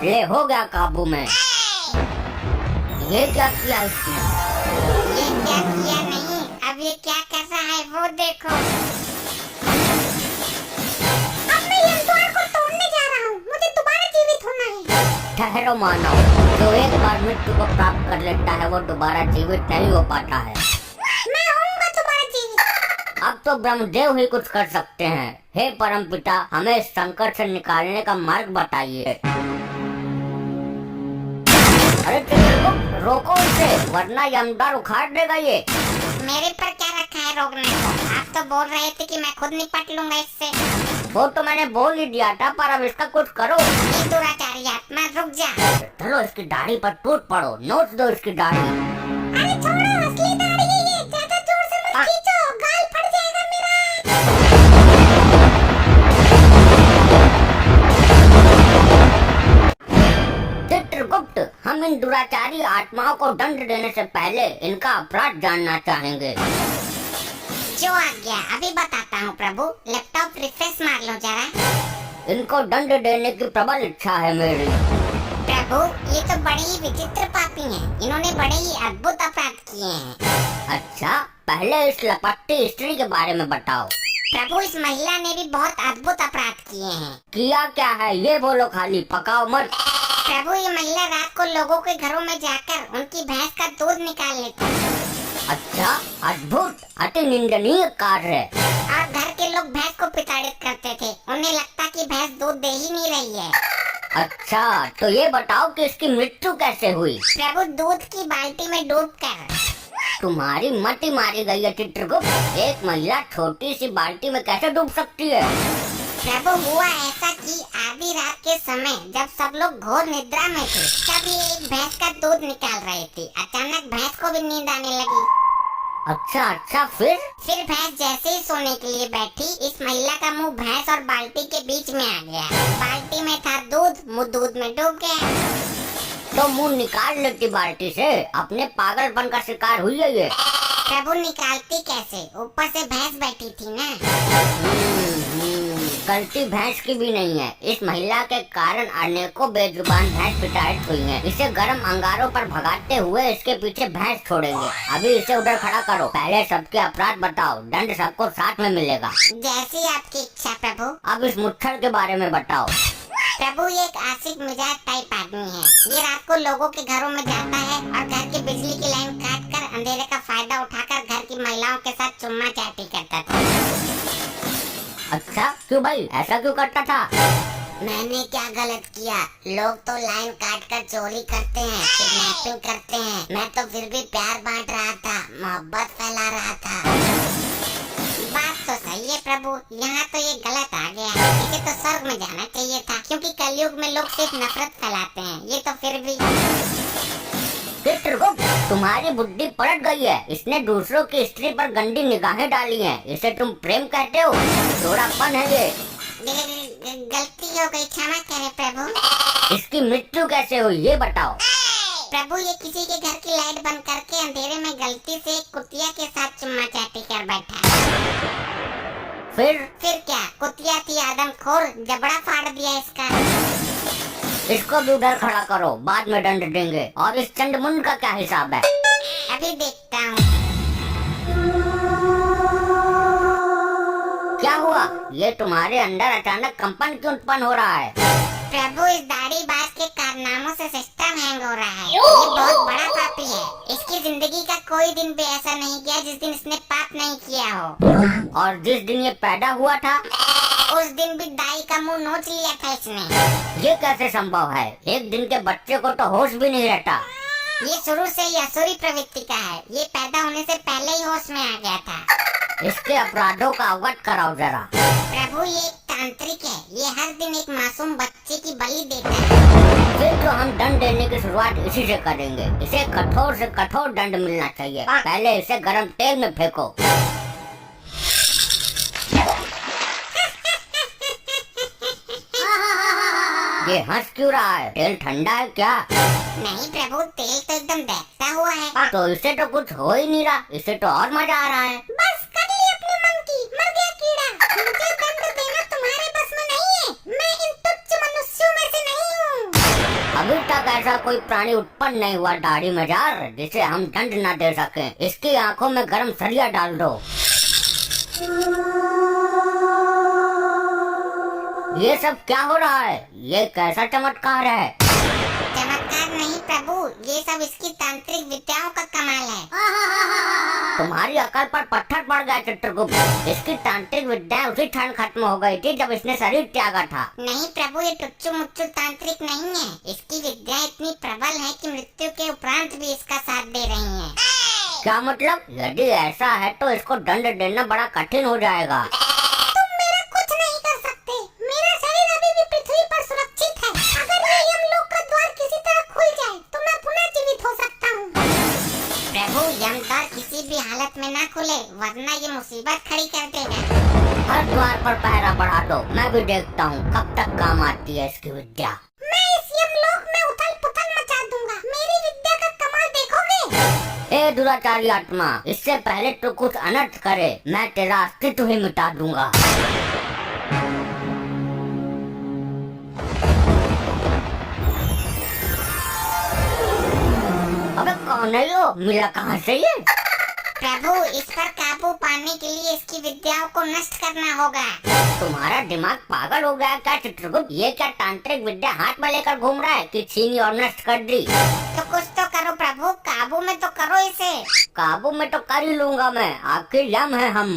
ले हो गया काबू में। ये क्या किया इसने? ये क्या किया नहीं, अब ये क्या कर रहा है वो देखो। अब मैं ये द्वार को तोड़ने जा रहा हूँ, मुझे दोबारा जीवित होना है। ठहरो मानव, जो एक बार मृत्यु को प्राप्त कर लेता है वो दोबारा जीवित नहीं हो पाता है। मैं होऊंगा दोबारा जीवित। अब तो ब्रह्मदेव ही कुछ कर सकते हैं। हे परमपिता, हमें इस संकट से निकालने का मार्ग बताइए। अरे चित्रगुप्त, रोको इसे, वरना यमदार उखाड़ देगा ये। मेरे पर क्या रखा है रोकने को? आप तो बोल रहे थे कि मैं खुद निपट लूंगा इससे। वो तो मैंने बोल ही दिया था, पर अब इसका कुछ करो। ये दुराचारी आत्मा, रुक जा। चलो इसकी दाढ़ी पर टूट पड़ो, नोच दो इसकी दाढ़ी। अरे छोड़ो, असली दाढ़ी है ये, ज्यादा जोर से मत खींचो, गाल फट जाएगा मेरा। चित्रगुप्त, हम इन दुराचारी आत्माओं को दंड देने से पहले इनका अपराध जानना चाहेंगे। जो आज्ञा, अभी बताता हूँ प्रभु। लैपटॉप रिफ्रेश मार लो जरा। इनको दंड देने की प्रबल इच्छा है मेरी। प्रभु, ये तो बड़े ही विचित्र पापी हैं। इन्होंने बड़े ही अद्भुत अपराध किए हैं। अच्छा, पहले इस लपट्टी स्त्री के बारे में बताओ। प्रभु, इस महिला ने भी बहुत अद्भुत अपराध किए हैं। किया क्या है ये बोलो, खाली पकाओ मत। प्रभु, ये महिला रात को लोगों के घरों में जाकर उनकी भैंस का दूध निकाल लेती है। अच्छा, अद्भुत, अति निंदनीय कार्य है। और घर के लोग भैंस को प्रताड़ित करते थे। उन्हें लगता कि भैंस दूध दे ही नहीं रही है। अच्छा, तो ये बताओ कि इसकी मृत्यु कैसे हुई? प्रभु, दूध की बाल्टी में डूबकर। तुम्हारी मति मारी गई है चित्रगुप्त। एक महिला छोटी सी बाल्टी में कैसे डूब सकती है? प्रभु, हुआ ऐसा कि आधी रात के समय जब सब लोग घोर निद्रा में थे, तब ये एक भैंस का दूध निकाल रही थी। अचानक भैंस को भी नींद आने लगी। अच्छा, फिर भैंस जैसे ही सोने के लिए बैठी, इस महिला का मुंह भैंस और बाल्टी के बीच में आ गया। बाल्टी में था दूध, मुंह दूध में डूब गया। तो मुंह निकाल लेती बाल्टी से, अपने पागलपन का शिकार हुई है ये। प्रभु, निकालती कैसे? ऊपर से भैंस बैठी थी ना। गलती भैंस की भी नहीं है। इस महिला के कारण अनेकों बेजुबान भैंस प्रताड़ित हुई हैं। इसे गर्म अंगारों पर भगाते हुए इसके पीछे भैंस छोड़ेंगे। अभी इसे उधर खड़ा करो। पहले सबके अपराध बताओ, दंड सबको साथ में मिलेगा। जैसी आपकी इच्छा प्रभु। अब इस मुच्छर के बारे में बताओ। प्रभु, ये एक आशिक मिजाज टाइप आदमी है। ये रात को लोगों के घरों में जाता है और घर की बिजली की लाइन काट कर अंधेरे का फायदा उठाकर घर की महिलाओं के साथ चुम्मा चाटी करता था। अच्छा, क्यों भाई, ऐसा क्यों करता था? मैंने क्या गलत किया? लोग तो लाइन काट कर चोरी करते हैं, किडनैपिंग करते हैं। मैं तो फिर भी प्यार बांट रहा था, मोहब्बत फैला रहा था। बात तो सही है प्रभु, यहाँ तो ये गलत आ गया। इसे तो स्वर्ग में जाना चाहिए था, क्योंकि कलयुग में लोग सिर्फ नफरत फैलाते हैं। ये तो फिर भी। चित्रगुप्त, तुम्हारी बुद्धि पलट गई है। इसने दूसरों की स्त्री पर गंदी निगाहें डाली हैं। इसे तुम प्रेम कहते हो? थोड़ापन है ये। गलती हो गई, क्षमा करें प्रभु। इसकी मृत्यु कैसे हुई ये बताओ। प्रभु, ये किसी के घर की लाइट बंद करके अंधेरे में गलती से एक कुतिया के साथ चुम्मा चाटी कर बैठा। फिर क्या? कुतिया थी आदमखोर, जबड़ा फाड़ दिया इसका। इसको भी उधर खड़ा करो, बाद में दंड देंगे। और इस चंडमुंड का क्या हिसाब है? अभी देखता हूँ। क्या हुआ? ये तुम्हारे अंदर अचानक कंपन क्यों उत्पन्न हो रहा है? प्रभु, इस दाढ़ीबाज के कारनामों से सिस्टम हैंग हो रहा है। ये बहुत बड़ा पापी है। इसकी जिंदगी का कोई दिन भी ऐसा नहीं गया जिस दिन इसने पाप नहीं किया हो। और जिस दिन ये पैदा हुआ था, उस दिन भी दाई का मुंह नोच लिया था इसने। ये कैसे संभव है? एक दिन के बच्चे को तो होश भी नहीं रहता। ये शुरू से ही असुरी प्रवृत्ति का है। ये पैदा होने से पहले ही होश में आ गया था। इसके अपराधों का अवगत कराओ जरा। प्रभु, ये एक तांत्रिक है। ये हर दिन एक मासूम बच्चे की बलि देता है। फिर तो हम दंड देने की शुरुआत इसी से करेंगे। इसे कठोर से कठोर दंड मिलना चाहिए। पहले इसे गर्म तेल में फेंको। ये हंस क्यों रहा है? तेल ठंडा है क्या? नहीं प्रभु, तेल तो एकदम बहता हुआ है। तो इसे तो कुछ हो ही नहीं रहा। इसे तो और मजा आ रहा है। बस कर ली अपने मन की, मर गया कीड़ा। मुझे दंड देना तुम्हारे बस में नहीं है। मैं इन तुच्छ मनुष्यों में से नहीं हूँ। तक ऐसा कोई प्राणी उत्पन्न नहीं हुआ दाढ़ी मजार जिसे हम दंड न दे सके। इसकी आंखों में गरम सरिया डाल दो। ये सब क्या हो रहा है? ये कैसा चमत्कार है? चमत्कार नहीं प्रभु, ये सब इसकी तांत्रिक विद्याओं का कमाल है। तुम्हारी अकल पर पत्थर पड़ गया चित्रगुप्त। इसकी तांत्रिक विद्या उसी क्षण खत्म हो गई थी जब इसने शरीर त्यागा था। नहीं प्रभु, ये टुच्चू मुच्चू तांत्रिक नहीं है। इसकी विद्या इतनी प्रबल है कि मृत्यु के उपरांत भी इसका साथ दे रही है। क्या मतलब? यदि ऐसा है तो इसको दंड देना बड़ा कठिन हो जाएगा। तुम मेरा कुछ नहीं कर सकते। मेरा शरीर अभी भी पृथ्वी पर सुरक्षित है। अगर ये यमलोक का द्वार किसी तरह खुल जाए तो मैं पुनः जीवित हो सकता हूँ। प्रभु, यम द्वार किसी भी हालत में ना खुले, वरना ये मुसीबत खड़ी कर देगा। हर द्वार पर पहरा बढ़ा दो, मैं भी देखता हूँ कब तक काम आती है इसकी विद्या। मैं इस यमलोक में उथल पुथल मचा दूंगा। मेरी विद्या का कमाल देखोगे। ए दुराचारी आत्मा, इससे पहले तो कुछ अनर्थ करे, मैं तेरा अस्तित्व ही मिटा दूंगा। अबे कौन है यो? मिला कहाँ से ये? प्रभु, इस पर काबू पाने के लिए इसकी विद्याओं को नष्ट करना होगा। तुम्हारा दिमाग पागल हो गया क्या चित्रगुप्त? ये क्या तांत्रिक विद्या हाथ में लेकर घूम रहा है कि छीनी और नष्ट कर दी? तो कुछ तो करो प्रभु, काबू में तो करो इसे। काबू में तो कर ही लूंगा मैं, आखिर यम है हम।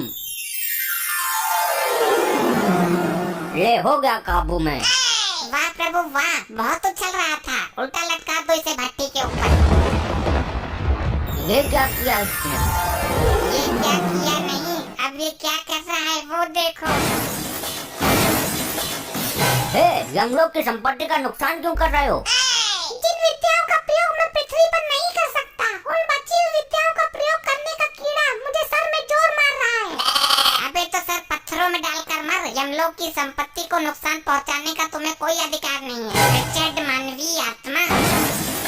ले हो गया काबू में। वाह प्रभु वाह, बहुत उछल रहा था। उल्टा लटका दो इसे भट्टी के ऊपर। ये क्या किया इसने? ये क्या किया नहीं, अब ये क्या कर रहा है वो देखो। हे, यमलोक की संपत्ति का नुकसान क्यों कर रहे हो? जिन विद्याओं का प्रयोग मैं पृथ्वी पर नहीं कर सकता, उन बची हुई विद्याओं का प्रयोग करने का कीड़ा मुझे सर में जोर मार रहा है। अबे तो सर पत्थरों में डालकर मर। यमलोक की संपत्ति को नुकसान पहुंचाने का तुम्हें कोई अधिकार नहीं है, रिचर्ड मानवीय आत्मा।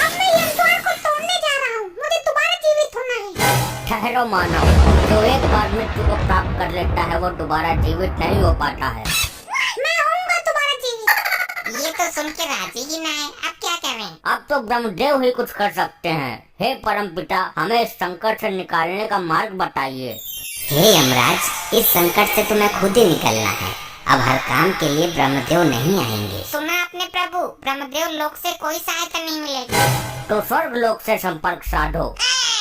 अब मैं यमद्वार को तोड़ने जा रहा हूँ। मुझे दोबारा जीवित होना है। ठहरो मानव, जो एक बार मृत्यु को प्राप्त कर लेता है वो दोबारा जीवित नहीं हो पाता है। मैं होऊंगा दोबारा जीवित। ये तो सुन के राजी ही ना है। अब क्या करें? अब तो ब्रह्मदेव ही कुछ कर सकते हैं। हे परमपिता, हमें इस संकट से निकालने का मार्ग बताइए। हे यमराज, इस संकट से तुम्हें खुद ही निकलना है। अब हर काम के लिए ब्रह्मदेव नहीं आएंगे। सुना आपने प्रभु, ब्रह्मदेव लोक से कोई सहायता नहीं मिलेगी। तो स्वर्ग लोक से संपर्क साधो।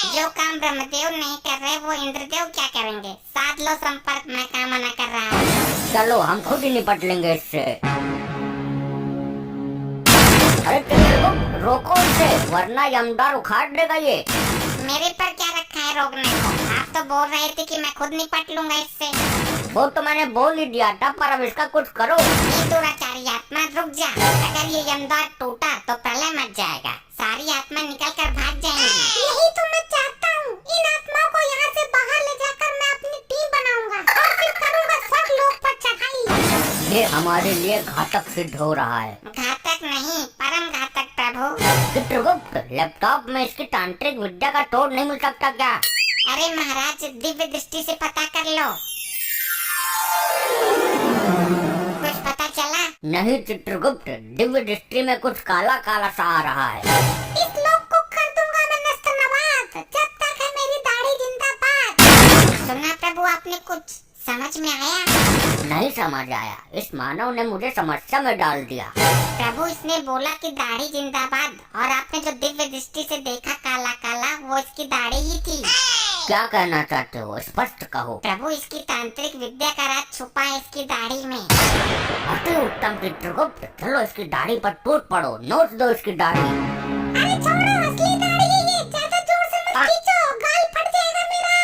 जो काम ब्रह्मदेव नहीं कर रहे वो इंद्रदेव क्या करेंगे? साध लो संपर्क, मैं काम मना कर रहा हूँ। चलो हम खुद ही निपट लेंगे इससे। अरे चित्रगुप्त, रोको इसे, वरना यमदार उखाड़ देगा ये। मेरे पर क्या रखा है रोकने को? आप तो बोल रहे थे कि मैं खुद निपट लूंगा इससे। वो तो मैंने बोल ही दिया था, पर अब इसका कुछ करो। ये दुराचारी आत्मा रुक जा। अगर ये यमद्वार टूटा तो प्रलय मच जाएगा, सारी आत्मा निकल कर भाग जाएंगी। यही तो मैं चाहता हूँ। इन आत्माओं को यहाँ से बाहर ले जाकर मैं अपनी टीम बनाऊंगा और फिर करूंगा स्वर्ग लोक पर चढ़ाई। ये हमारे लिए घातक सिद्ध हो रहा है। घातक नहीं, परम घातक प्रभु। चित्रगुप्त, लैपटॉप में इसकी तांत्रिक विद्या का तोड़ नहीं मिल सकता क्या? अरे महाराज, दिव्य दृष्टि से पता कर लो। कुछ पता चला? नहीं चित्रगुप्त, दिव्य दृष्टि में कुछ काला काला सा आ रहा है। इस लोक को कर दूंगा मैं नष्ट नवात, जब तक है मेरी दाढ़ी जिंदाबाद। सुना प्रभु, आपने कुछ समझ में आया? नहीं समझ आया। इस मानव ने मुझे समस्या में डाल दिया। प्रभु, इसने बोला कि दाढ़ी जिंदाबाद, और आपने जो दिव्य दृष्टि से देखा काला काला, वो इसकी दाढ़ी ही थी। क्या कहना चाहते हो? स्पष्ट कहो। प्रभु, इसकी तांत्रिक विद्या का राज छुपा है इसकी दाढ़ी में। अति उत्तम चित्रगुप्त, चलो इसकी दाढ़ी पर टूट पड़ो, नोच दो इसकी दाढ़ी। अरे छोड़ो, असली दाढ़ी है ये, ज्यादा जोर से मत खींचो, गाल फट जाएगा मेरा।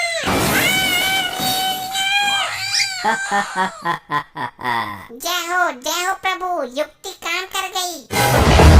जय हो प्रभु, युक्ति काम कर गई।